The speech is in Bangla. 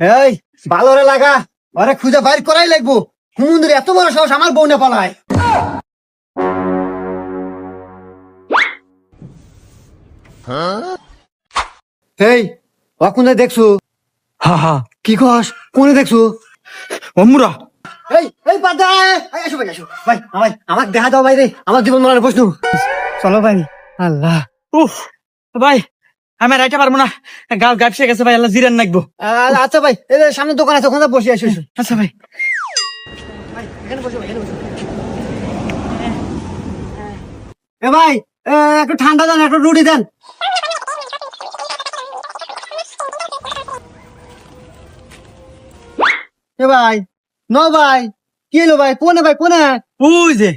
এই ভালো রে লাগা, ওরে খুঁজে বাইর করাই লাগবো। হুমুন্দির এত বড় সাহস আমার বউ না পালায়। এই অকুনে দেখছু? হা হা কি কস? কোনে দেখছু? অমুরা এই বাদ দে, আসো ভাই, আসো ভাই, আমাকে দেখা দাও ভাই রে, আমার জীবন মরার প্রশ্ন। চলো ভাই। আল্লাহ। উফ ভাই আমি আর আইতে পারবো না, গাল গাপসে গেছে ভাই, আল্লাহ জিরান নাকবো। আচ্ছা ভাই, এই যে সামনে দোকান আছে, ওখানে বসে আসো। আচ্ছা ভাই। এখানে বসো, এখানে বসো। এ ভাই, একটু ঠান্ডা দেন, একটু রুটি দেন। এ ভাই, ন ভাই, কি হলো ভাই? কোনে ভাই, কোনে? ওই যে